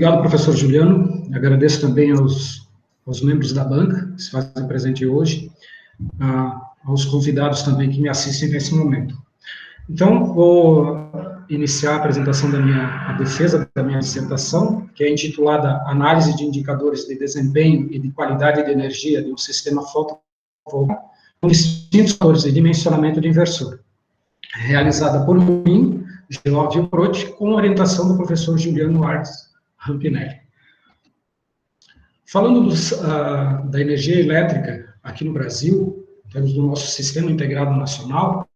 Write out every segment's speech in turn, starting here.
Obrigado, professor Juliano. Agradeço também aos membros da banca que se fazem presente hoje, aos convidados também que me assistem nesse momento. Então, vou iniciar a apresentação a defesa da minha dissertação, que é intitulada Análise de Indicadores de Desempenho e de Qualidade de Energia de um Sistema Fotovoltaico com distintos fatores de dimensionamento de inversor, realizada por mim, Geóvio Protti, com orientação do professor Juliano Artes Rampinelli. Falando da energia elétrica aqui no Brasil, em termos do nosso Sistema Integrado Nacional,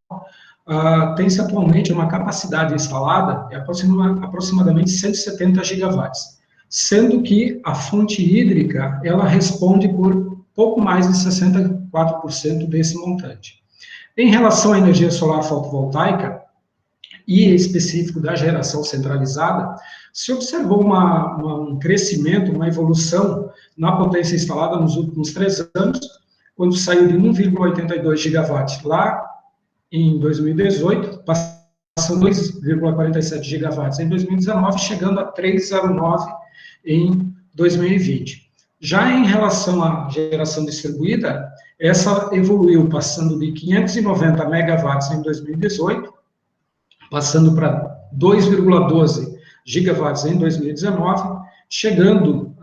tem-se atualmente uma capacidade instalada de aproximadamente 170 gigawatts, sendo que a fonte hídrica, ela responde por pouco mais de 64% desse montante. Em relação à energia solar fotovoltaica, e em específico da geração centralizada, se observou um crescimento, uma evolução na potência instalada nos últimos 3 anos, quando saiu de 1,82 gigawatts lá em 2018, passando 2,47 gigawatts em 2019, chegando a 3,09 em 2020. Já em relação à geração distribuída, essa evoluiu, passando de 590 megawatts em 2018, passando para 2,12 gigawatts em 2019, chegando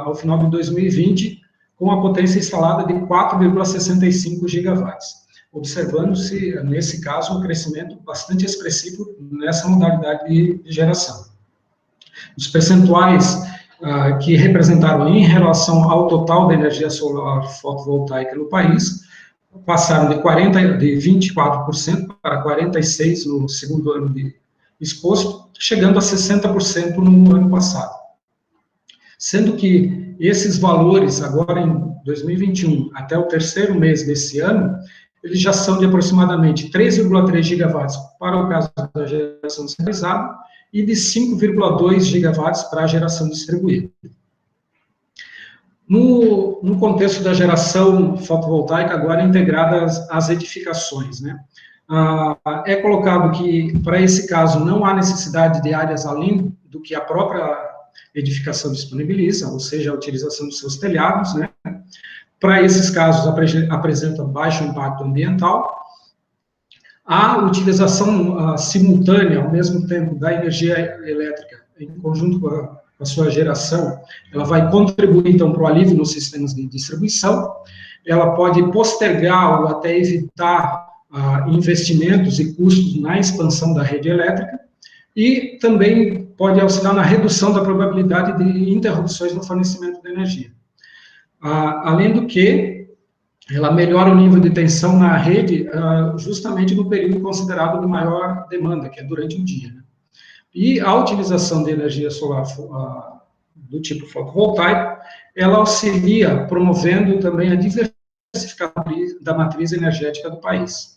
ao final de 2020 com a potência instalada de 4,65 gigawatts, observando-se, nesse caso, um crescimento bastante expressivo nessa modalidade de geração. Os percentuais que representaram em relação ao total da energia solar fotovoltaica no país passaram de 24% para 46% no segundo ano de exposto, chegando a 60% no ano passado. Sendo que esses valores, agora em 2021, até o 3º mês desse ano, eles já são de aproximadamente 3,3 gigawatts para o caso da geração centralizada e de 5,2 gigawatts para a geração distribuída. No contexto da geração fotovoltaica, agora integrada às edificações, né? É colocado que, para esse caso, não há necessidade de áreas além do que a própria edificação disponibiliza, ou seja, a utilização dos seus telhados, né? Para esses casos, apresentam baixo impacto ambiental. A utilização simultânea, ao mesmo tempo, da energia elétrica, em conjunto com a sua geração, ela vai contribuir, então, para o alívio nos sistemas de distribuição. Ela pode postergar ou até evitar investimentos e custos na expansão da rede elétrica e também pode auxiliar na redução da probabilidade de interrupções no fornecimento de energia. Além do que, ela melhora o nível de tensão na rede justamente no período considerado de maior demanda, que é durante o dia, né? E a utilização de energia solar do tipo fotovoltaico, ela auxilia promovendo também a diversificação da matriz energética do país.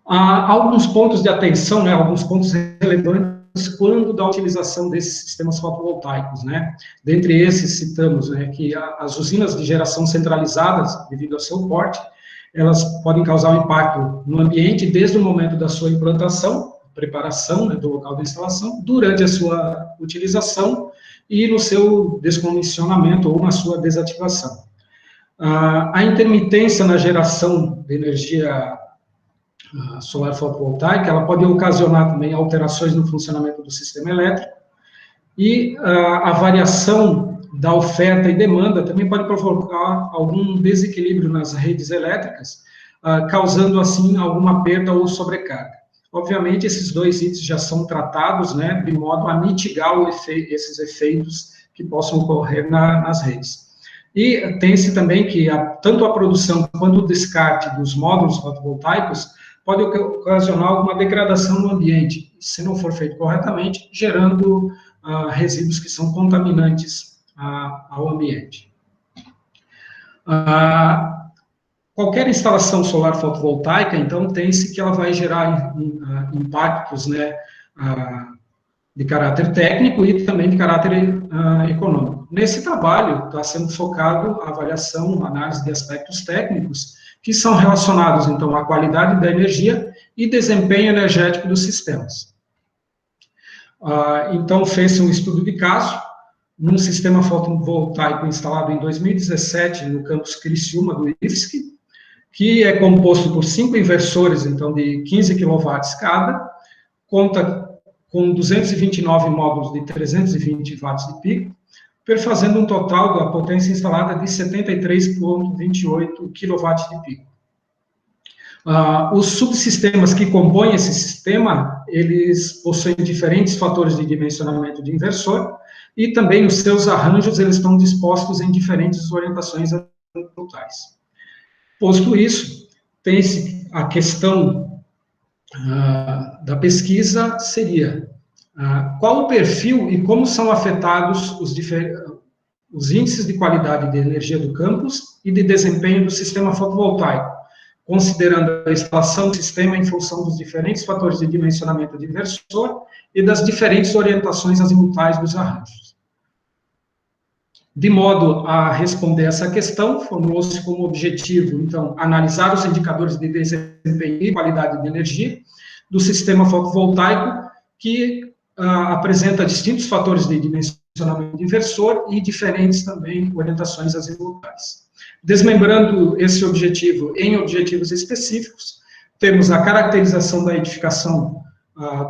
Há alguns pontos de atenção, né, alguns pontos relevantes quando da utilização desses sistemas fotovoltaicos, né? Dentre esses, citamos, né, que as usinas de geração centralizadas, devido ao seu porte, elas podem causar um impacto no ambiente desde o momento da sua implantação, preparação, né, do local da instalação, durante a sua utilização e no seu descomissionamento ou na sua desativação. A intermitência na geração de energia solar fotovoltaica, ela pode ocasionar também alterações no funcionamento do sistema elétrico e a variação da oferta e demanda também pode provocar algum desequilíbrio nas redes elétricas, causando, assim, alguma perda ou sobrecarga. Obviamente, esses dois itens já são tratados, né, de modo a mitigar esses efeitos que possam ocorrer nas redes. E tem-se também que tanto a produção quanto o descarte dos módulos fotovoltaicos pode ocasionar alguma degradação no ambiente, se não for feito corretamente, gerando resíduos que são contaminantes ao ambiente. Qualquer instalação solar fotovoltaica, então, tem-se que ela vai gerar impactos, né, de caráter técnico e também de caráter econômico. Nesse trabalho, está sendo focado a avaliação, análise de aspectos técnicos, que são relacionados, então, à qualidade da energia e desempenho energético dos sistemas. Então, fez-se um estudo de caso, num sistema fotovoltaico instalado em 2017 no campus Criciúma do IFSC, que é composto por 5 inversores, então, de 15 kW cada, conta com 229 módulos de 320 watts de pico, perfazendo um total da potência instalada de 73,28 kW de pico. Os subsistemas que compõem esse sistema, eles possuem diferentes fatores de dimensionamento de inversor, e também os seus arranjos, eles estão dispostos em diferentes orientações ambientais. Posto isso, tem-se a questão da pesquisa, seria qual o perfil e como são afetados os índices de qualidade de energia do campus e de desempenho do sistema fotovoltaico, considerando a instalação do sistema em função dos diferentes fatores de dimensionamento de inversor e das diferentes orientações azimutais dos arranjos. De modo a responder essa questão, formulou-se como objetivo, então, analisar os indicadores de desempenho e qualidade de energia do sistema fotovoltaico, que apresenta distintos fatores de dimensionamento de inversor e diferentes também orientações azimutais. Desmembrando esse objetivo em objetivos específicos, temos a caracterização da edificação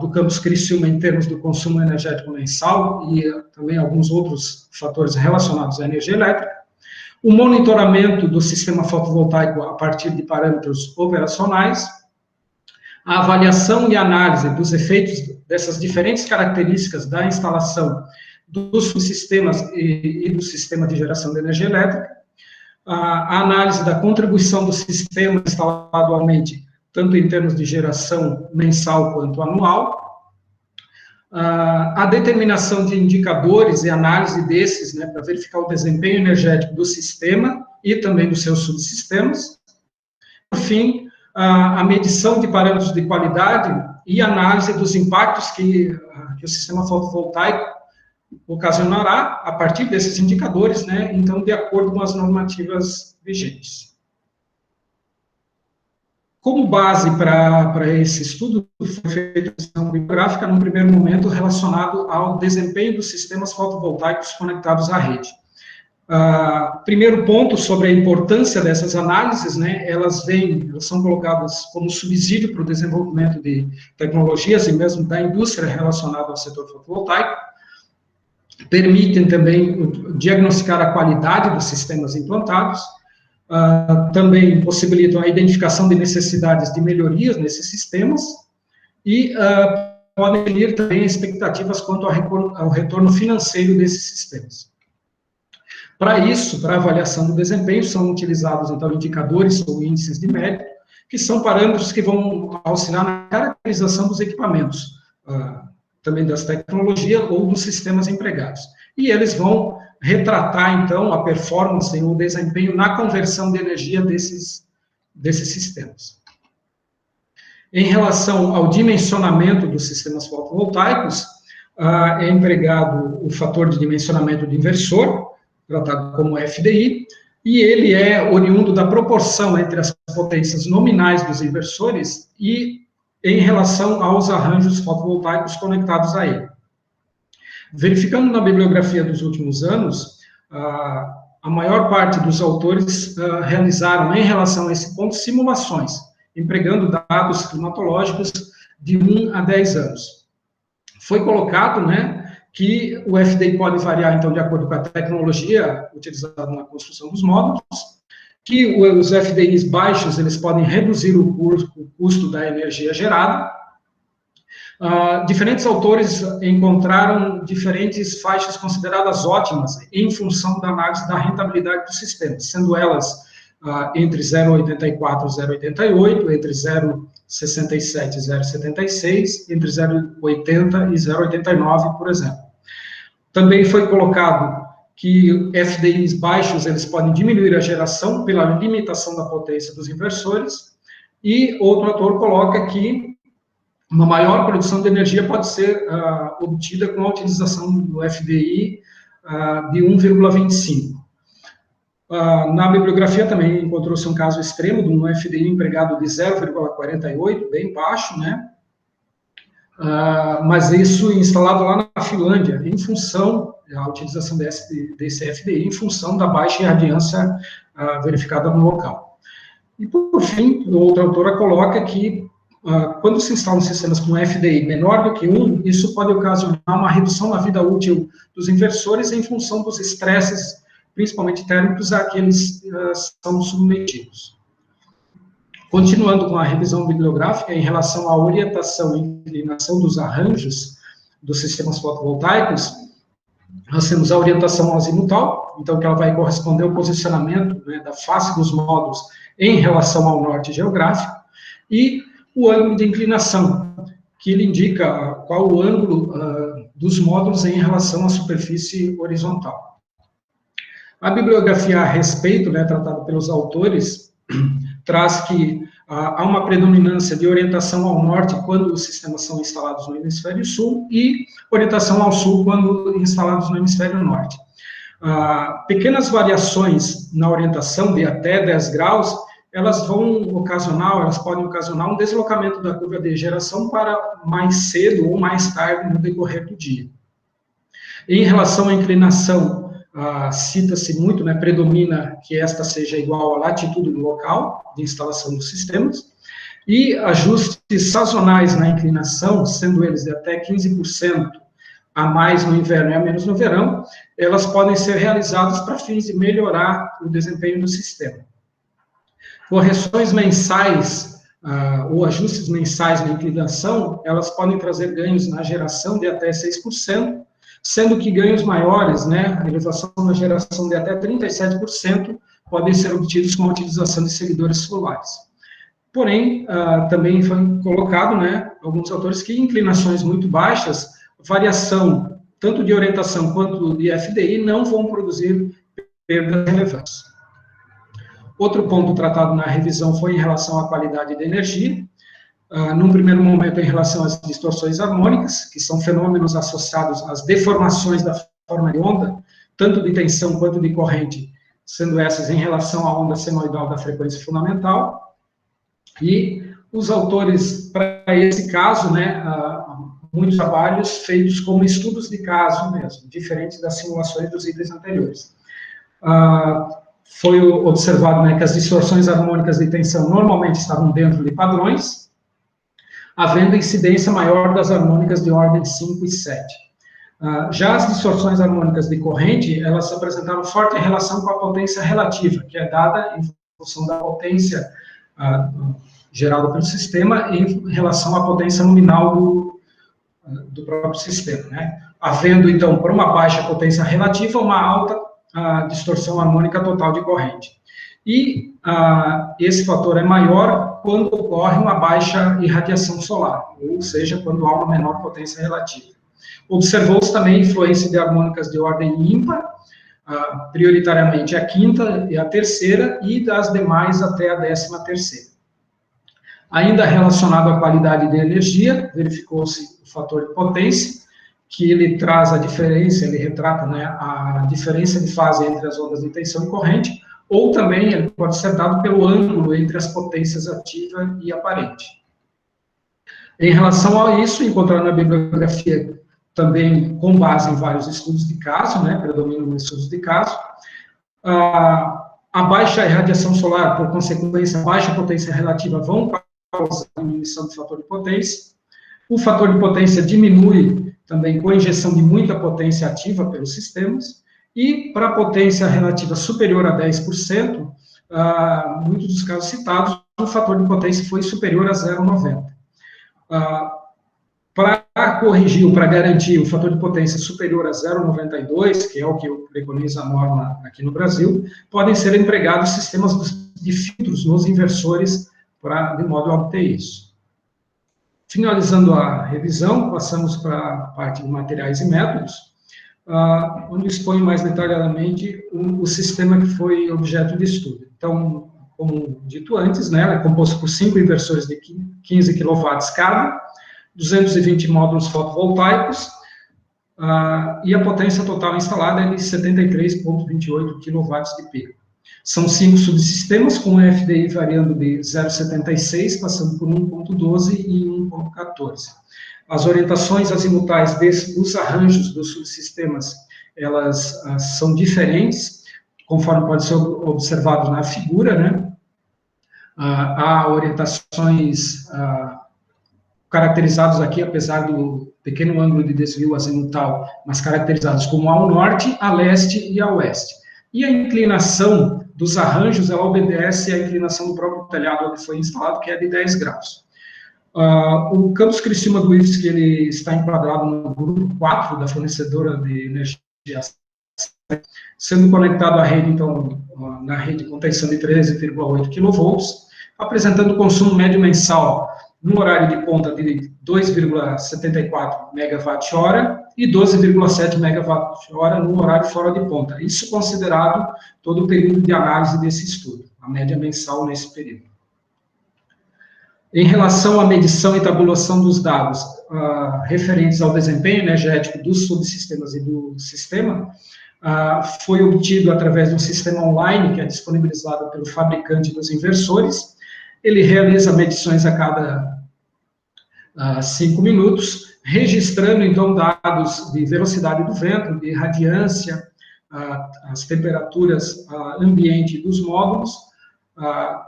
do campus Criciúma em termos do consumo energético mensal e também alguns outros fatores relacionados à energia elétrica, o monitoramento do sistema fotovoltaico a partir de parâmetros operacionais, a avaliação e análise dos efeitos dessas diferentes características da instalação dos subsistemas e do sistema de geração de energia elétrica, a análise da contribuição do sistema instalado atualmente, tanto em termos de geração mensal quanto anual, a determinação de indicadores e análise desses, né, para verificar o desempenho energético do sistema e também dos seus subsistemas. Por fim, a medição de parâmetros de qualidade e análise dos impactos que o sistema fotovoltaico ocasionará a partir desses indicadores, né, então, de acordo com as normativas vigentes. Como base para esse estudo, foi feita uma visão bibliográfica, num primeiro momento, relacionado ao desempenho dos sistemas fotovoltaicos conectados à rede. Primeiro ponto sobre a importância dessas análises, né, elas são colocadas como subsídio para o desenvolvimento de tecnologias e mesmo da indústria relacionada ao setor fotovoltaico, permitem também diagnosticar a qualidade dos sistemas implantados, também possibilitam a identificação de necessidades de melhorias nesses sistemas e podem definir também expectativas quanto ao retorno financeiro desses sistemas. Para isso, para a avaliação do desempenho, são utilizados, então, indicadores ou índices de mérito, que são parâmetros que vão auxiliar na caracterização dos equipamentos, também das tecnologias ou dos sistemas empregados. E eles vão retratar, então, a performance e o desempenho na conversão de energia desses sistemas. Em relação ao dimensionamento dos sistemas fotovoltaicos, é empregado o fator de dimensionamento de inversor, tratado como FDI, e ele é oriundo da proporção entre as potências nominais dos inversores e em relação aos arranjos fotovoltaicos conectados a ele. Verificando na bibliografia dos últimos anos, a maior parte dos autores realizaram, em relação a esse ponto, simulações, empregando dados climatológicos de 1 a 10 anos. Foi colocado, né, que o FDI pode variar, então, de acordo com a tecnologia utilizada na construção dos módulos, que os FDIs baixos, eles podem reduzir o custo da energia gerada. Diferentes autores encontraram diferentes faixas consideradas ótimas em função da análise da rentabilidade do sistema, sendo elas entre 0,84 e 0,88, entre 0,67 e 0,76, entre 0,80 e 0,89, por exemplo. Também foi colocado que FDIs baixos, eles podem diminuir a geração pela limitação da potência dos inversores, e outro autor coloca que uma maior produção de energia pode ser obtida com a utilização do FDI de 1,25. Na bibliografia também encontrou-se um caso extremo de um FDI empregado de 0,48, bem baixo, né? mas isso instalado lá na Finlândia, em função da utilização desse FDI, em função da baixa irradiância verificada no local. E, por fim, outra autora coloca que, quando se instalam sistemas com FDI menor do que 1, isso pode ocasionar uma redução na vida útil dos inversores em função dos estresses, principalmente térmicos, a que eles são submetidos. Continuando com a revisão bibliográfica, em relação à orientação e inclinação dos arranjos dos sistemas fotovoltaicos, nós temos a orientação azimutal, então que ela vai corresponder ao posicionamento, né, da face dos módulos em relação ao norte geográfico, e o ângulo de inclinação, que ele indica qual o ângulo dos módulos em relação à superfície horizontal. A bibliografia a respeito, né, tratada pelos autores, traz que há uma predominância de orientação ao norte quando os sistemas são instalados no hemisfério sul e orientação ao sul quando instalados no hemisfério norte. Pequenas variações na orientação de até 10 graus, elas podem ocasionar um deslocamento da curva de geração para mais cedo ou mais tarde no decorrer do dia. Em relação à inclinação, cita-se muito, né, predomina que esta seja igual à latitude do local de instalação dos sistemas, e ajustes sazonais na inclinação, sendo eles de até 15% a mais no inverno e a menos no verão, elas podem ser realizadas para fins de melhorar o desempenho do sistema. Correções mensais ou ajustes mensais na inclinação, elas podem trazer ganhos na geração de até 6%, sendo que ganhos maiores, né, a elevação na geração de até 37%, podem ser obtidos com a utilização de seguidores solares. Porém, também foi colocado, né, alguns autores que inclinações muito baixas, variação tanto de orientação quanto de FDI, não vão produzir perdas relevantes. Outro ponto tratado na revisão foi em relação à qualidade de energia. Num primeiro momento, em relação às distorções harmônicas, que são fenômenos associados às deformações da forma de onda, tanto de tensão quanto de corrente, sendo essas em relação à onda senoidal da frequência fundamental. E os autores, para esse caso, né, muitos trabalhos feitos como estudos de caso mesmo, diferentes das simulações dos itens anteriores. Foi observado, né, que as distorções harmônicas de tensão normalmente estavam dentro de padrões, havendo incidência maior das harmônicas de ordem 5 e 7. Já as distorções harmônicas de corrente, elas apresentaram forte relação com a potência relativa, que é dada em função da potência gerada pelo sistema em relação à potência nominal do próprio sistema, né? Havendo, então, por uma baixa potência relativa, uma alta distorção harmônica total de corrente. E esse fator é maior quando ocorre uma baixa irradiação solar, ou seja, quando há uma menor potência relativa. Observou-se também influência de harmônicas de ordem ímpar, prioritariamente a quinta e a terceira, e das demais até a 13ª. Ainda relacionado à qualidade de energia, verificou-se o fator de potência, que ele traz a diferença, ele retrata, né, a diferença de fase entre as ondas de tensão e corrente, ou também ele pode ser dado pelo ângulo entre as potências ativa e aparente. Em relação a isso, encontrado na bibliografia também com base em vários estudos de caso, né, predominam estudos de caso, a baixa irradiação solar, por consequência, a baixa potência relativa vão causar a diminuição do fator de potência. O fator de potência diminui também com a injeção de muita potência ativa pelos sistemas, e para a potência relativa superior a 10%, muitos dos casos citados, o fator de potência foi superior a 0,90. Para corrigir ou para garantir o fator de potência superior a 0,92, que é o que preconiza a norma aqui no Brasil, podem ser empregados sistemas de filtros nos inversores de modo a obter isso. Finalizando a revisão, passamos para a parte de materiais e métodos, onde expõe mais detalhadamente o sistema que foi objeto de estudo. Então, como dito antes, né, é composto por 5 inversores de 15 kW cada, 220 módulos fotovoltaicos, e a potência total instalada é de 73,28 kW de pico. São 5 subsistemas, com o FDI variando de 0,76, passando por 1,12 e 1,14. As orientações azimutais dos arranjos dos subsistemas, elas são diferentes, conforme pode ser observado na figura, né? Há orientações caracterizados aqui, apesar do pequeno ângulo de desvio azimutal, mas caracterizados como ao norte, a leste e a oeste. E a inclinação dos arranjos, ela obedece à inclinação do próprio telhado onde foi instalado, que é de 10 graus. O campus Criciúma do IFSC, ele está enquadrado no grupo 4 da fornecedora de energia, sendo conectado à rede, então, na rede com tensão de 13,8 kV, apresentando consumo médio mensal no horário de ponta de 2,74 MWh e 12,7 MWh no horário fora de ponta. Isso considerado todo o período de análise desse estudo, a média mensal nesse período. Em relação à medição e tabulação dos dados referentes ao desempenho energético dos subsistemas e do sistema, foi obtido através de um sistema online que é disponibilizado pelo fabricante dos inversores. Ele realiza medições a cada 5 minutos, registrando, então, dados de velocidade do vento, de radiância, as temperaturas ambiente dos módulos,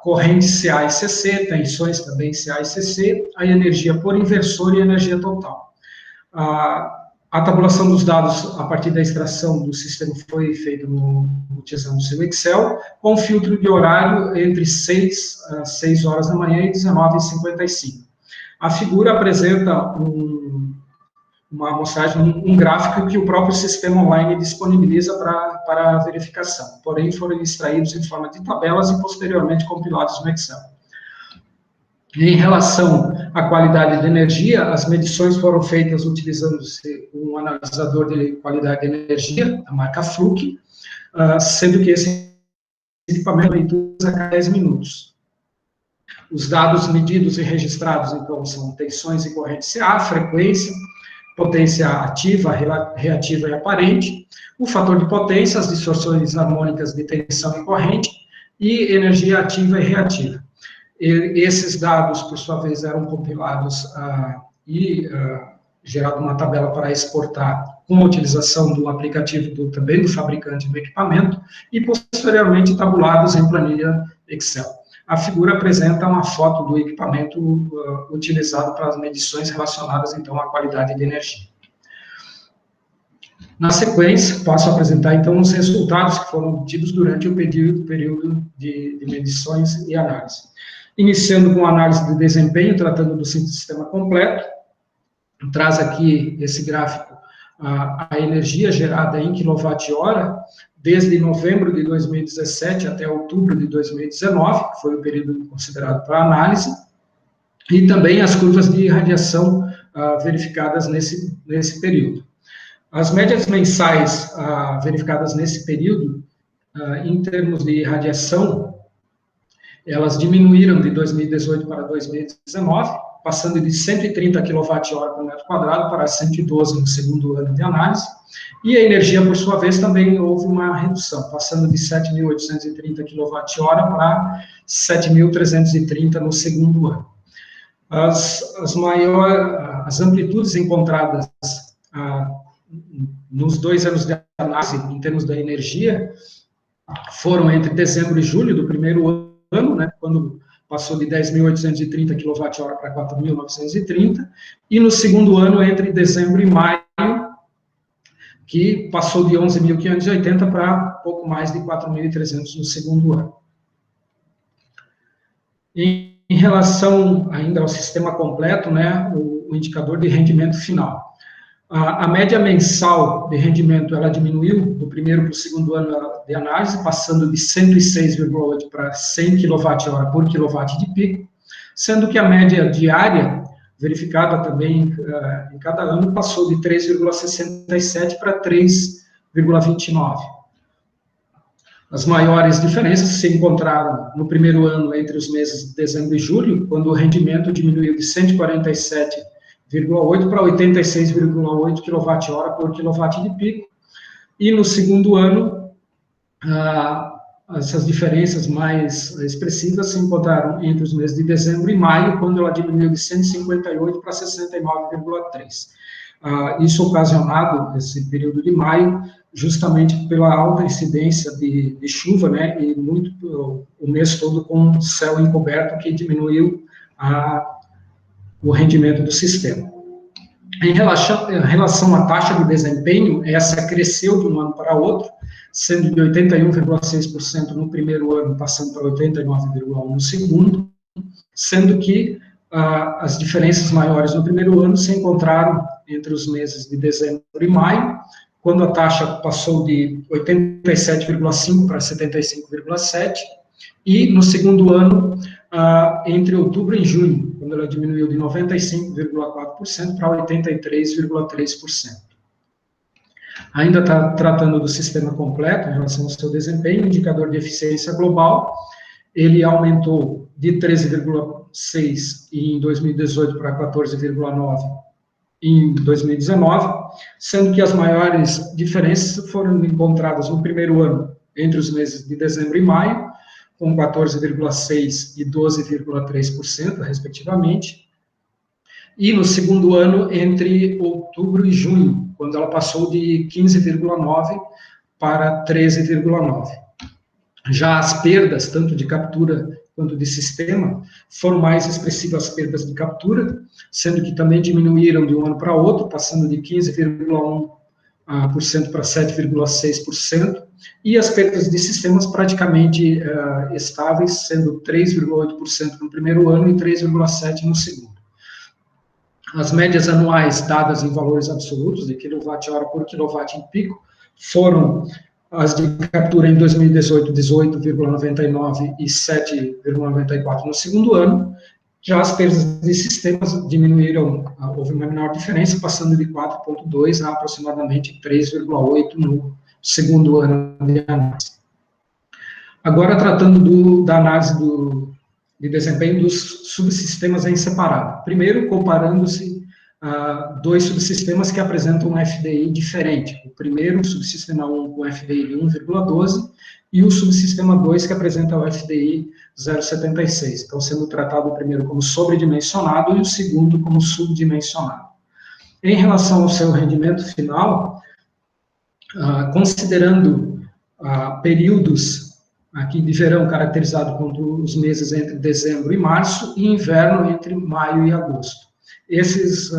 correntes CA e CC, tensões também CA e CC, a energia por inversor e a energia total. A tabulação dos dados a partir da extração do sistema foi feita utilizando o seu Excel, com filtro de horário entre 6 horas da manhã e 19h55. A figura apresenta uma amostragem, um gráfico que o próprio sistema online disponibiliza para verificação, porém foram extraídos em forma de tabelas e posteriormente compilados no Excel. Em relação à qualidade de energia, as medições foram feitas utilizando-se um analisador de qualidade de energia, a marca Fluke, sendo que esse equipamento leitura a cada 10 minutos. Os dados medidos e registrados, então, são tensões e corrente CA, frequência, potência ativa, reativa e aparente, o fator de potência, as distorções harmônicas de tensão e corrente, e energia ativa e reativa. Esses dados, por sua vez, eram compilados e gerado uma tabela para exportar com a utilização do aplicativo também do fabricante do equipamento e, posteriormente, tabulados em planilha Excel. A figura apresenta uma foto do equipamento utilizado para as medições relacionadas, então, à qualidade de energia. Na sequência, passo a apresentar, então, os resultados que foram obtidos durante o período de medições e análise. Iniciando com a análise de desempenho, tratando do sistema completo, traz aqui esse gráfico a energia gerada em quilowatt-hora, desde novembro de 2017 até outubro de 2019, que foi o período considerado para análise, e também as curvas de radiação verificadas nesse período. As médias mensais verificadas nesse período, em termos de radiação, elas diminuíram de 2018 para 2019, passando de 130 kWh por metro quadrado para 112 no segundo ano de análise, e a energia, por sua vez, também houve uma redução, passando de 7.830 kWh para 7.330 no segundo ano. As amplitudes encontradas nos 2 anos de análise, em termos da energia, foram entre dezembro e julho do primeiro ano, né, quando passou de 10.830 kWh para 4.930, e no segundo ano, entre dezembro e maio, que passou de 11.580 para pouco mais de 4.300 no segundo ano. Em relação ainda ao sistema completo, né, o indicador de rendimento final. A média mensal de rendimento, ela diminuiu do primeiro para o segundo ano de análise, passando de 106,8 para 100 kWh por quilowatt de pico, sendo que a média diária, verificada também em cada ano, passou de 3,67 para 3,29. As maiores diferenças se encontraram no primeiro ano entre os meses de dezembro e julho, quando o rendimento diminuiu de 147,8 para 86,8 kWh por quilowatt de pico, e no segundo ano, essas diferenças mais expressivas se encontraram entre os meses de dezembro e maio, quando ela diminuiu de 158 para 69,3. Isso ocasionado, esse período de maio, justamente pela alta incidência de chuva, né, e o mês todo com céu encoberto, que diminuiu o rendimento do sistema. Em relação à taxa de desempenho, essa cresceu de um ano para outro, sendo de 81,6% no primeiro ano, passando para 89,1% no segundo, sendo que as diferenças maiores no primeiro ano se encontraram entre os meses de dezembro e maio, quando a taxa passou de 87,5% para 75,7%, e no segundo ano, entre outubro e junho, quando ela diminuiu de 95,4% para 83,3%. Ainda tratando do sistema completo, em relação ao seu desempenho, o indicador de eficiência global, ele aumentou de 13,6% em 2018 para 14,9% em 2019, sendo que as maiores diferenças foram encontradas no primeiro ano, entre os meses de dezembro e maio, com 14,6% e 12,3%, respectivamente, e no segundo ano, entre outubro e junho, quando ela passou de 15,9% para 13,9%. Já as perdas, tanto de captura quanto de sistema, foram mais expressivas as perdas de captura, sendo que também diminuíram de um ano para outro, passando de 15,1% para 7,6%, e as perdas de sistemas praticamente estáveis, sendo 3,8% no primeiro ano e 3,7% no segundo. As médias anuais dadas em valores absolutos, de quilowatt-hora por quilowatt em pico, foram as de captura em 2018, 18,99 e 7,94 no segundo ano. Já as perdas de sistemas diminuíram, houve uma menor diferença, passando de 4,2 a aproximadamente 3,8 no segundo ano de análise. Agora, tratando da análise de desempenho dos subsistemas em separado. Primeiro, comparando-se dois subsistemas que apresentam um FDI diferente. O primeiro, o subsistema 1, com FDI de 1,12, e o subsistema 2, que apresenta o FDI 0,76. Então, sendo tratado o primeiro como sobredimensionado e o segundo como subdimensionado. Em relação ao seu rendimento final, considerando períodos aqui de verão caracterizado como os meses entre dezembro e março, e inverno entre maio e agosto. Esses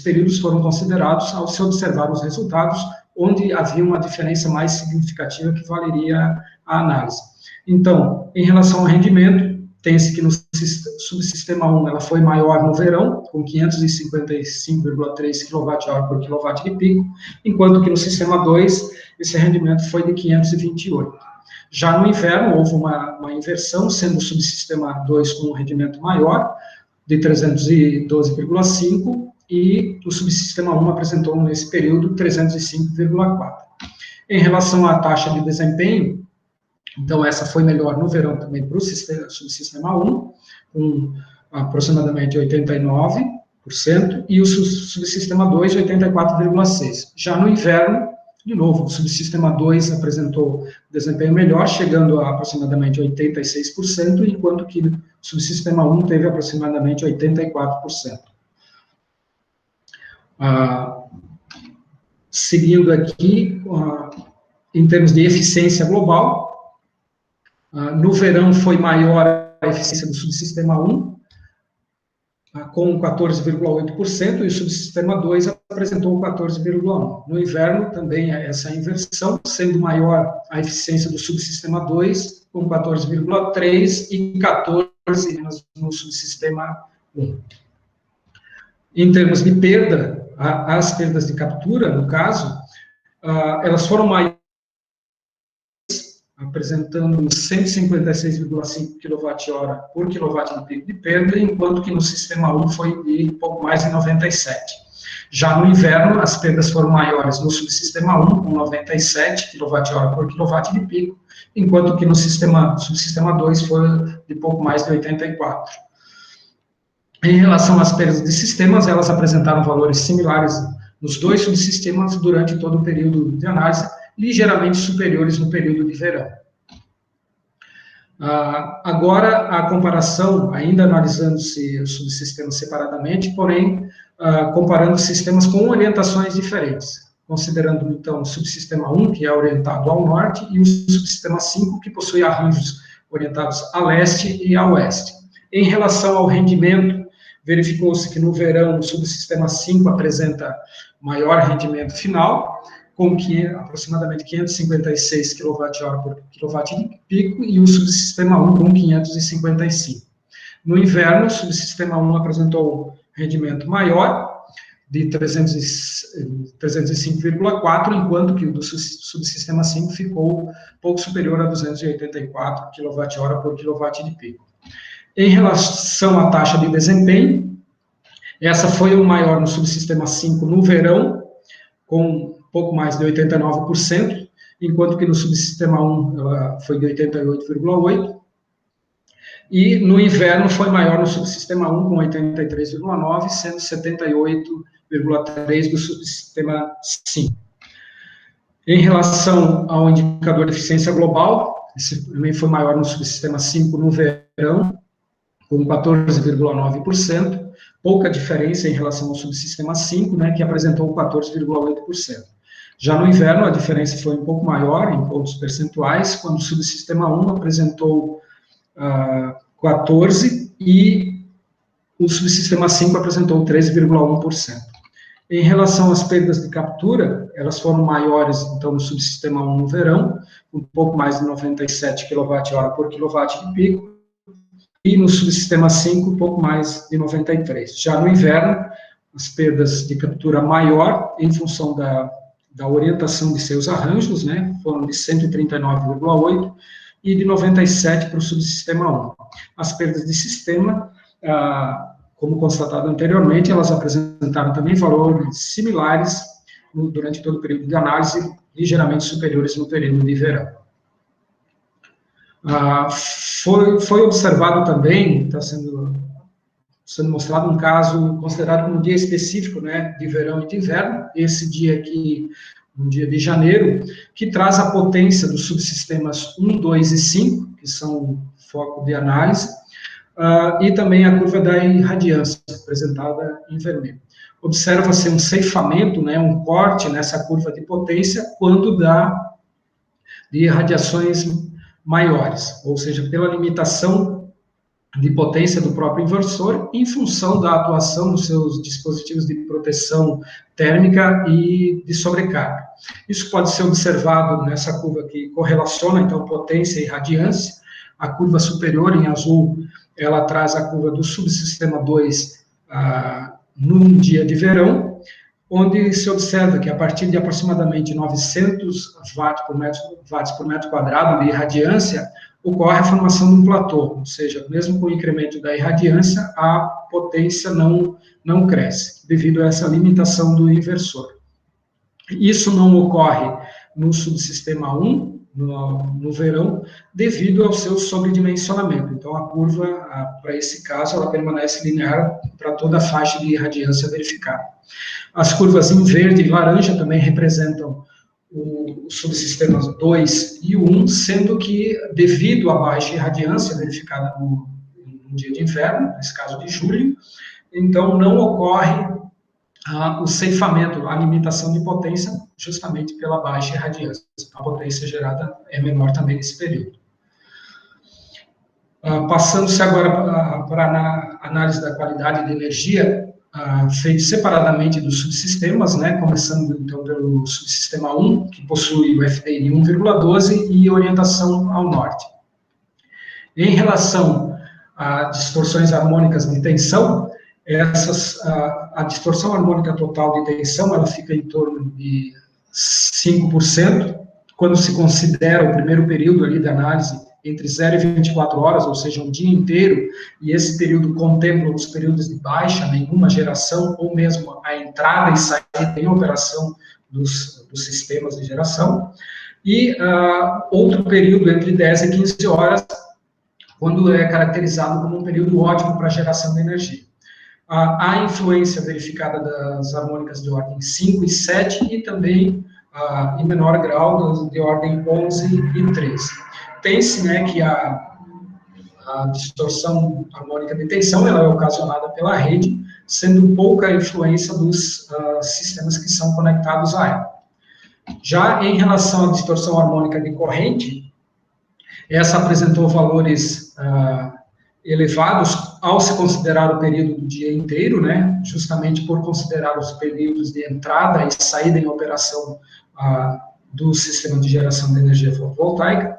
períodos foram considerados ao se observar os resultados, onde havia uma diferença mais significativa que valeria a análise. Então, em relação ao rendimento, tem-se que no subsistema 1 ela foi maior no verão, com 555,3 kWh por quilowatt de pico, enquanto que no sistema 2 esse rendimento foi de 528. Já no inverno, houve uma inversão, sendo o subsistema 2 com um rendimento maior, de 312,5, e o subsistema 1 apresentou, nesse período, 305,4. Em relação à taxa de desempenho, então, essa foi melhor no verão também para o subsistema 1, com aproximadamente 89%, e o subsistema 2, 84,6%. Já no inverno, de novo, o subsistema 2 apresentou desempenho melhor, chegando a aproximadamente 86%, enquanto que o subsistema 1 teve aproximadamente 84%. Seguindo aqui, em termos de eficiência global, no verão foi maior a eficiência do subsistema 1, com 14,8%, e o subsistema 2 apresentou 14,1%. No inverno, também essa inversão, sendo maior a eficiência do subsistema 2, com 14,3%, e 14% no subsistema 1. Em termos de perda, as perdas de captura, no caso, elas foram maiores, apresentando 156,5 kWh por quilowatt de pico de perda, enquanto que no sistema 1 foi de pouco mais de 97. Já no inverno, as perdas foram maiores no subsistema 1, com 97 kWh por quilowatt de pico, enquanto que no subsistema 2 foi de pouco mais de 84. Em relação às perdas de sistemas, elas apresentaram valores similares nos dois subsistemas durante todo o período de análise, ligeiramente superiores no período de verão. Agora, a comparação, ainda analisando-se os subsistemas separadamente, porém, comparando sistemas com orientações diferentes, considerando, então, o subsistema 1, que é orientado ao norte, e o subsistema 5, que possui arranjos orientados a leste e a oeste. Em relação ao rendimento, verificou-se que no verão o subsistema 5 apresenta maior rendimento final, com aproximadamente 556 kWh por kW de pico, e o subsistema 1 com 555. No inverno, o subsistema 1 apresentou rendimento maior, de 305,4, enquanto que o do subsistema 5 ficou pouco superior a 284 kWh por kW de pico. Em relação à taxa de desempenho, essa foi o maior no subsistema 5 no verão, com pouco mais de 89%, enquanto que no subsistema 1 ela foi de 88,8%, e no inverno foi maior no subsistema 1, com 83,9%, sendo 78,3% do subsistema 5. Em relação ao indicador de eficiência global, esse também foi maior no subsistema 5 no verão, com 14,9%, pouca diferença em relação ao subsistema 5, né, que apresentou 14,8%. Já no inverno, a diferença foi um pouco maior, em pontos percentuais, quando o subsistema 1 apresentou 14% e o subsistema 5 apresentou 13,1%. Em relação às perdas de captura, elas foram maiores, então, no subsistema 1 no verão, um pouco mais de 97 kWh por kW de pico, e no subsistema 5, um pouco mais de 93. Já no inverno, as perdas de captura maior, em função da orientação de seus arranjos, né, foram de 139,8 e de 97 para o subsistema 1. As perdas de sistema, como constatado anteriormente, elas apresentaram também valores similares durante todo o período de análise, ligeiramente superiores no período de verão. Foi observado também, está sendo mostrado um caso considerado como um dia específico, né, de verão e de inverno, esse dia aqui, um dia de janeiro, que traz a potência dos subsistemas 1, 2 e 5, que são o foco de análise, e também a curva da irradiância, apresentada em vermelho. Observa-se um ceifamento, né, um corte nessa curva de potência, quando dá de irradiações maiores, ou seja, pela limitação de potência do próprio inversor, em função da atuação dos seus dispositivos de proteção térmica e de sobrecarga. Isso pode ser observado nessa curva que correlaciona, então, potência e radiância. A curva superior, em azul, ela traz a curva do subsistema 2 num dia de verão, onde se observa que a partir de aproximadamente 900 watts por metro quadrado de irradiância, ocorre a formação de um platô, ou seja, mesmo com o incremento da irradiância, a potência não cresce, devido a essa limitação do inversor. Isso não ocorre no subsistema 1, no verão, devido ao seu sobredimensionamento. Então, a curva, para esse caso, ela permanece linear para toda a faixa de irradiância verificada. As curvas em verde e laranja também representam os subsistemas 2 e 1, sendo que, devido à baixa irradiância verificada no dia de inverno, nesse caso de julho, então não ocorre o ceifamento, a limitação de potência, justamente pela baixa irradiância. A potência gerada é menor também nesse período. Passando-se agora para a análise da qualidade de energia, feito separadamente dos subsistemas, né, começando então pelo subsistema 1, que possui o FDI de 1,12 e orientação ao norte. Em relação a distorções harmônicas de tensão, a distorção harmônica total de tensão, ela fica em torno de 5%, quando se considera o primeiro período ali da análise, entre 0 e 24 horas, ou seja, um dia inteiro, e esse período contempla os períodos de baixa, nenhuma geração, ou mesmo a entrada e saída em operação dos sistemas de geração, e outro período entre 10 e 15 horas, quando é caracterizado como um período ótimo para a geração de energia. A influência verificada das harmônicas de ordem 5 e 7, e também, em menor grau, de ordem 11 e 13. Tem-se, né, que a distorção harmônica de tensão ela é ocasionada pela rede, sendo pouca a influência dos sistemas que são conectados a ela. Já em relação à distorção harmônica de corrente, essa apresentou valores elevados ao se considerar o período do dia inteiro, né, justamente por considerar os períodos de entrada e saída em operação do sistema de geração de energia fotovoltaica,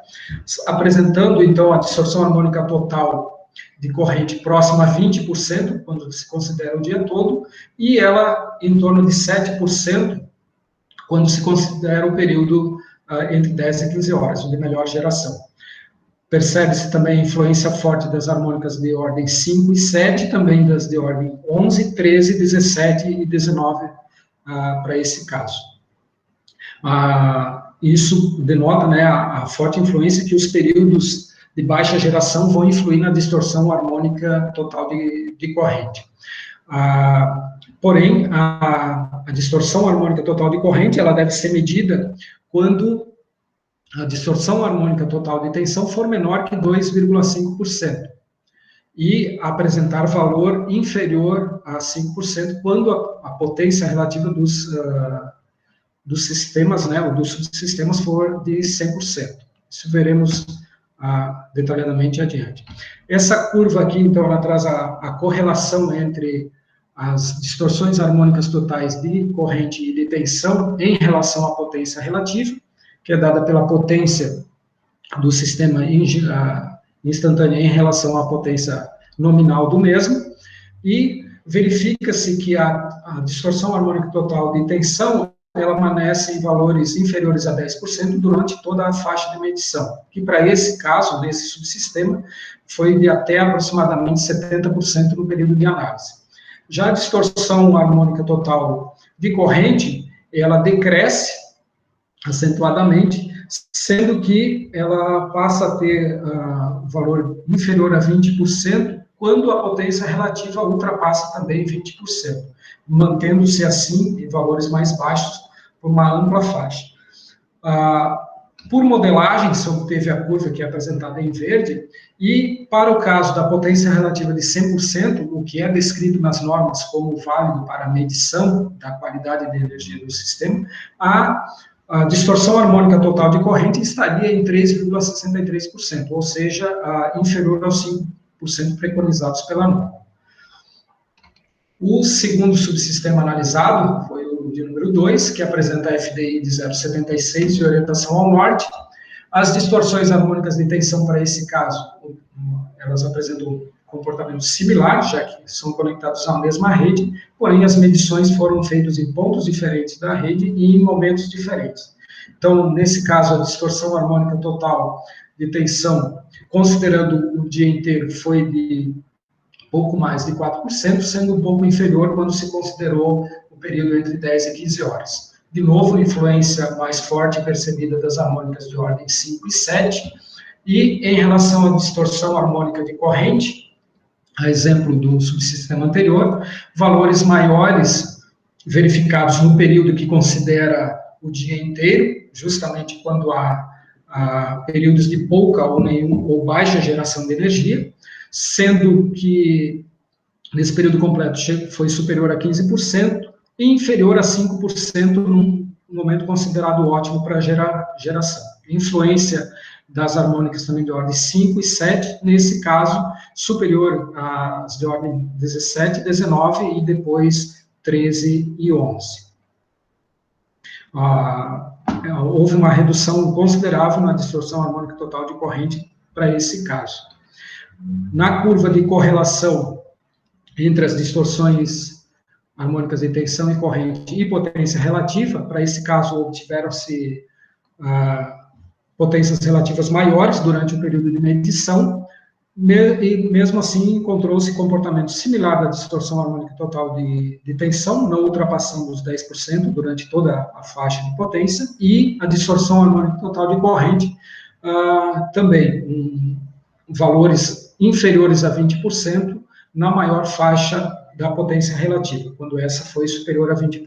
apresentando, então, a distorção harmônica total de corrente próxima a 20%, quando se considera o dia todo, e ela em torno de 7%, quando se considera o período entre 10 e 15 horas, o de melhor geração. Percebe-se também a influência forte das harmônicas de ordem 5 e 7, também das de ordem 11, 13, 17 e 19 para esse caso. Isso denota, né, a forte influência que os períodos de baixa geração vão influir na distorção harmônica total de corrente. Porém, a distorção harmônica total de corrente ela deve ser medida quando a distorção harmônica total de tensão for menor que 2,5% e apresentar valor inferior a 5% quando a potência relativa dos sistemas, né, ou dos subsistemas for de 100%. Isso veremos detalhadamente adiante. Essa curva aqui, então, ela traz a correlação entre as distorções harmônicas totais de corrente e de tensão em relação à potência relativa, que é dada pela potência do sistema instantânea em relação à potência nominal do mesmo, e verifica-se que a distorção harmônica total de tensão ela permanece em valores inferiores a 10% durante toda a faixa de medição, que para esse caso, nesse subsistema, foi de até aproximadamente 70% no período de análise. Já a distorção harmônica total de corrente, ela decresce acentuadamente, sendo que ela passa a ter valor inferior a 20% quando a potência relativa ultrapassa também 20%, mantendo-se assim em valores mais baixos por uma ampla faixa. Por modelagem, se obteve a curva que é apresentada em verde, e para o caso da potência relativa de 100%, o que é descrito nas normas como válido para a medição da qualidade de energia do sistema, a distorção harmônica total de corrente estaria em 3,63%, ou seja, inferior aos 5% preconizados pela norma. O segundo subsistema analisado foi o de número 2, que apresenta a FDI de 0,76 e orientação ao norte. As distorções harmônicas de tensão para esse caso, elas apresentam um comportamento similar, já que são conectados à mesma rede, porém as medições foram feitas em pontos diferentes da rede e em momentos diferentes. Então, nesse caso, a distorção harmônica total de tensão, considerando o dia inteiro, foi de pouco mais de 4%, sendo um pouco inferior quando se considerou o período entre 10 e 15 horas. De novo, influência mais forte percebida das harmônicas de ordem 5 e 7, e em relação à distorção harmônica de corrente, a exemplo do subsistema anterior, valores maiores verificados no período que considera o dia inteiro, justamente quando há períodos de pouca ou nenhuma ou baixa geração de energia, sendo que nesse período completo foi superior a 15% e inferior a 5% num momento considerado ótimo para geração. Influência das harmônicas também de ordem 5 e 7, nesse caso, superior às de ordem 17, 19 e depois 13 e 11. Houve uma redução considerável na distorção harmônica total de corrente para esse caso. Na curva de correlação entre as distorções harmônicas de tensão e corrente e potência relativa, para esse caso obtiveram-se potências relativas maiores durante o período de medição, e mesmo assim encontrou-se comportamento similar da distorção harmônica total de tensão, não ultrapassando os 10% durante toda a faixa de potência, e a distorção harmônica total de corrente também, valores inferiores a 20% na maior faixa da potência relativa, quando essa foi superior a 20%.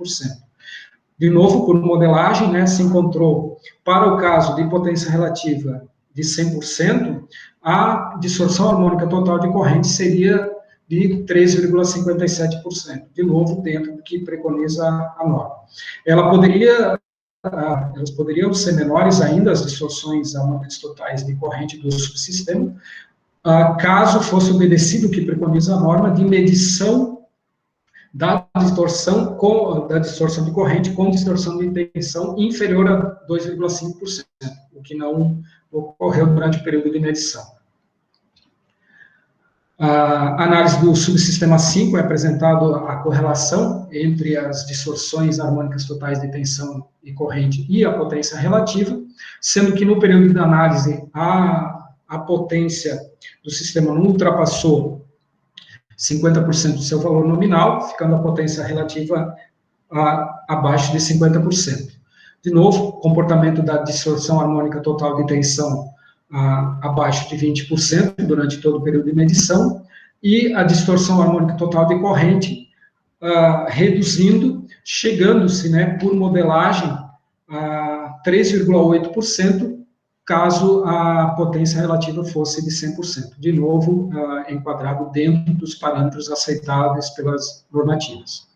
De novo, por modelagem, né, se encontrou, para o caso de potência relativa de 100%, a distorção harmônica total de corrente seria de 3,57%, de novo, dentro do que preconiza a norma. Elas poderiam ser menores ainda, as distorções harmônicas totais de corrente do subsistema, caso fosse obedecido o que preconiza a norma de medição da distorção de corrente com distorção de tensão inferior a 2,5%, o que não ocorreu durante o período de medição. A análise do subsistema 5 é apresentado a correlação entre as distorções harmônicas totais de tensão e corrente e a potência relativa, sendo que no período da análise a potência do sistema não ultrapassou 50% do seu valor nominal, ficando a potência relativa abaixo de 50%. De novo, comportamento da distorção harmônica total de tensão abaixo de 20% durante todo o período de medição, e a distorção harmônica total de corrente reduzindo, chegando-se, né, por modelagem, a 3,8%, caso a potência relativa fosse de 100%. De novo, enquadrado dentro dos parâmetros aceitáveis pelas normativas.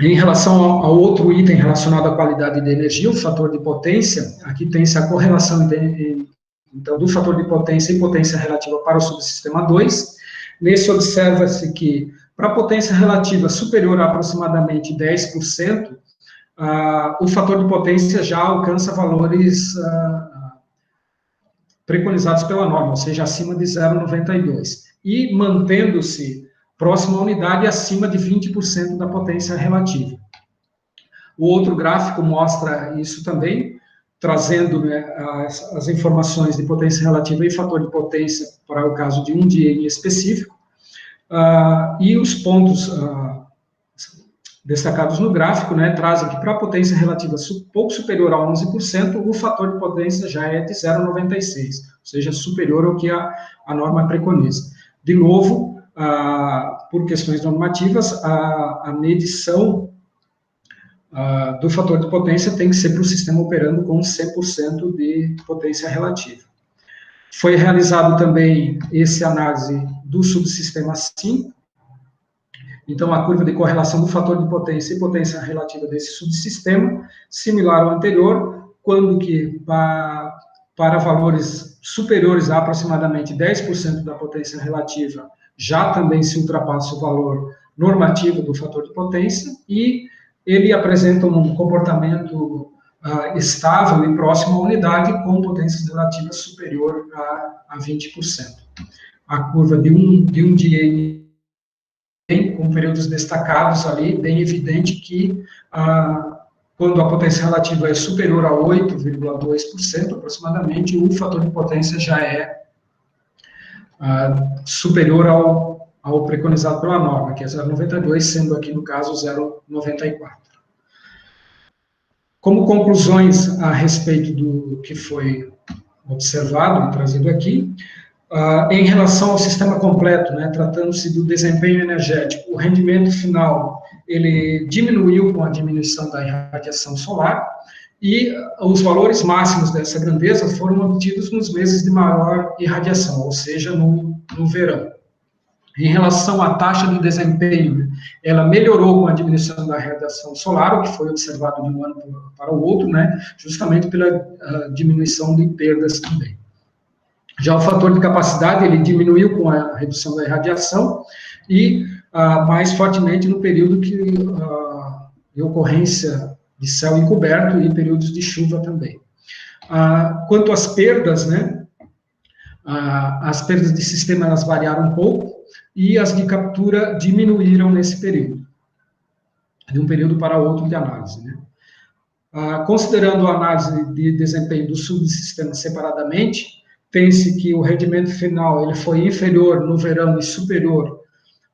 Em relação ao outro item relacionado à qualidade de energia, o fator de potência, aqui tem-se a correlação então, do fator de potência e potência relativa para o subsistema 2. Nesse, observa-se que, para a potência relativa superior a aproximadamente 10%, o fator de potência já alcança valores preconizados pela norma, ou seja, acima de 0,92. E mantendo-se próximo à unidade, acima de 20% da potência relativa. O outro gráfico mostra isso também, trazendo, né, as informações de potência relativa e fator de potência para o caso de um dia em específico, e os pontos destacados no gráfico, né, trazem que para a potência relativa pouco superior a 11%, o fator de potência já é de 0,96, ou seja, superior ao que a norma preconiza. De novo, por questões normativas, a medição do fator de potência tem que ser para o sistema operando com 100% de potência relativa. Foi realizado também essa análise do subsistema 5, então a curva de correlação do fator de potência e potência relativa desse subsistema, similar ao anterior, quando que para valores superiores a aproximadamente 10% da potência relativa, já também se ultrapassa o valor normativo do fator de potência, e ele apresenta um comportamento estável e próximo à unidade, com potências relativas superior a 20%. A curva de um dia com períodos destacados ali, bem evidente que quando a potência relativa é superior a 8,2% aproximadamente, o fator de potência já é superior ao preconizado pela norma, que é 0,92, sendo aqui no caso 0,94. Como conclusões a respeito do que foi observado e trazido aqui, em relação ao sistema completo, né, tratando-se do desempenho energético, o rendimento final ele diminuiu com a diminuição da irradiação solar, e os valores máximos dessa grandeza foram obtidos nos meses de maior irradiação, ou seja, no verão. Em relação à taxa de desempenho, ela melhorou com a diminuição da radiação solar, o que foi observado de um ano para o outro, né, justamente pela diminuição de perdas também. Já o fator de capacidade, ele diminuiu com a redução da irradiação e mais fortemente no período de ocorrência de céu encoberto e períodos de chuva também. Quanto às perdas, né, as perdas de sistema elas variaram um pouco e as de captura diminuíram nesse período, de um período para outro de análise, né. Considerando a análise de desempenho do subsistema separadamente, tem-se que o rendimento final ele foi inferior no verão e superior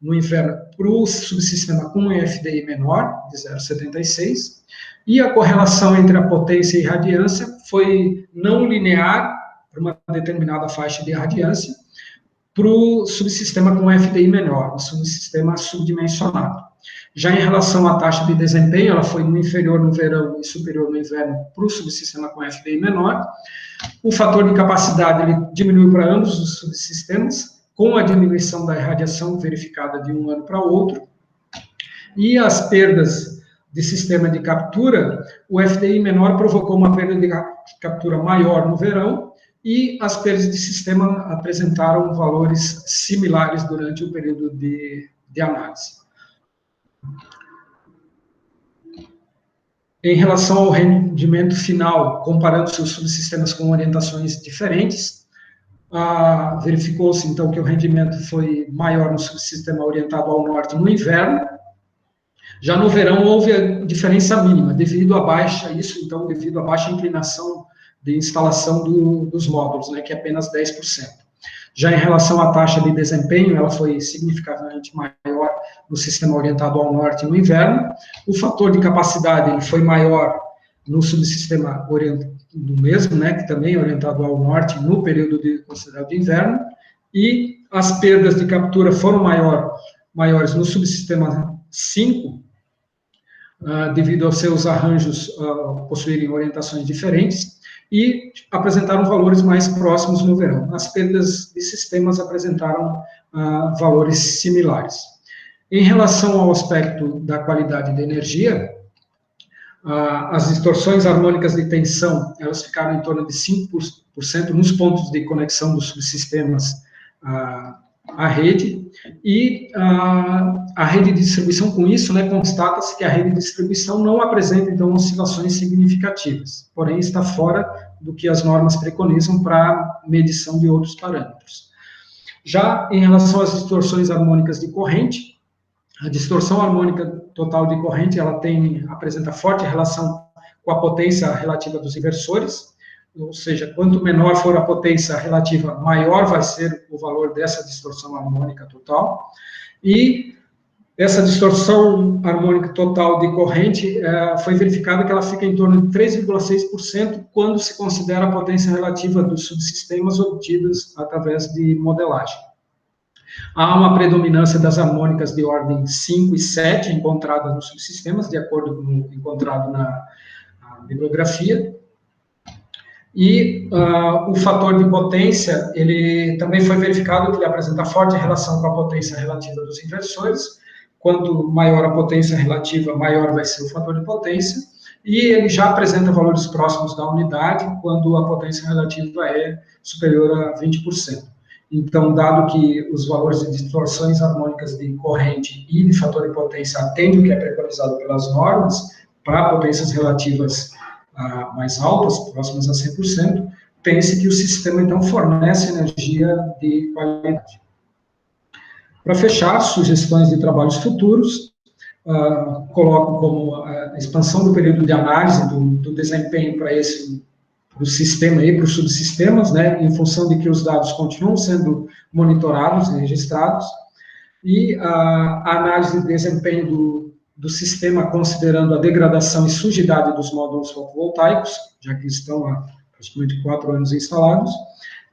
no inverno para o subsistema com FDI menor, de 0,76, e a correlação entre a potência e irradiância foi não linear para uma determinada faixa de irradiância para o subsistema com FDI menor, o subsistema subdimensionado. Já em relação à taxa de desempenho, ela foi inferior no verão e superior no inverno para o subsistema com FDI menor. O fator de capacidade ele diminuiu para ambos os subsistemas, com a diminuição da irradiação verificada de um ano para outro. E as perdas de sistema de captura, o FDI menor provocou uma perda de captura maior no verão, e as perdas de sistema apresentaram valores similares durante o período de análise. Em relação ao rendimento final, comparando-se os subsistemas com orientações diferentes, verificou-se, então, que o rendimento foi maior no subsistema orientado ao norte no inverno. Já no verão, houve a diferença mínima, devido à baixa inclinação de instalação dos módulos, né, que é apenas 10%. Já em relação à taxa de desempenho, ela foi significativamente maior no sistema orientado ao norte no inverno. O fator de capacidade ele foi maior no subsistema do mesmo, né, que também é orientado ao norte no período considerado de inverno. E as perdas de captura foram maiores no subsistema 5, devido aos seus arranjos possuírem orientações diferentes, e apresentaram valores mais próximos no verão. As perdas de sistemas apresentaram valores similares. Em relação ao aspecto da qualidade da energia, as distorções harmônicas de tensão, elas ficaram em torno de 5% nos pontos de conexão dos subsistemas à rede, e a rede de distribuição, com isso, né, constata-se que a rede de distribuição não apresenta, então, oscilações significativas, porém está fora do que as normas preconizam para medição de outros parâmetros. Já em relação às distorções harmônicas de corrente, a distorção harmônica total de corrente, ela apresenta forte relação com a potência relativa dos inversores, ou seja, quanto menor for a potência relativa, maior vai ser o valor dessa distorção harmônica total. E essa distorção harmônica total de corrente foi verificada que ela fica em torno de 3,6% quando se considera a potência relativa dos subsistemas obtidos através de modelagem. Há uma predominância das harmônicas de ordem 5 e 7 encontradas nos subsistemas, de acordo com o encontrado na bibliografia. E o fator de potência, ele também foi verificado que ele apresenta forte relação com a potência relativa dos inversores. Quanto maior a potência relativa, maior vai ser o fator de potência. E ele já apresenta valores próximos da unidade, quando a potência relativa é superior a 20%. Então, dado que os valores de distorções harmônicas de corrente e de fator de potência atendem o que é preconizado pelas normas, para potências relativas mais altas, próximas a 100%, pense que o sistema, então, fornece energia de qualidade. Para fechar, sugestões de trabalhos futuros, coloco como a expansão do período de análise do desempenho para o sistema e para os subsistemas, né, em função de que os dados continuam sendo monitorados e registrados, e a análise de desempenho do sistema, considerando a degradação e sujidade dos módulos fotovoltaicos, já que estão há praticamente 4 anos instalados,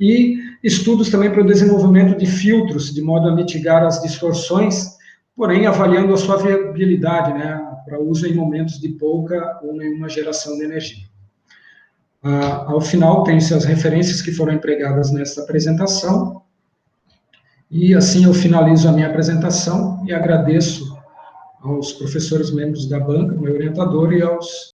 e estudos também para o desenvolvimento de filtros, de modo a mitigar as distorções, porém avaliando a sua viabilidade, né, para uso em momentos de pouca ou nenhuma geração de energia. Ao final, tem-se as referências que foram empregadas nesta apresentação, e assim eu finalizo a minha apresentação e agradeço aos professores membros da banca, meu orientador, e aos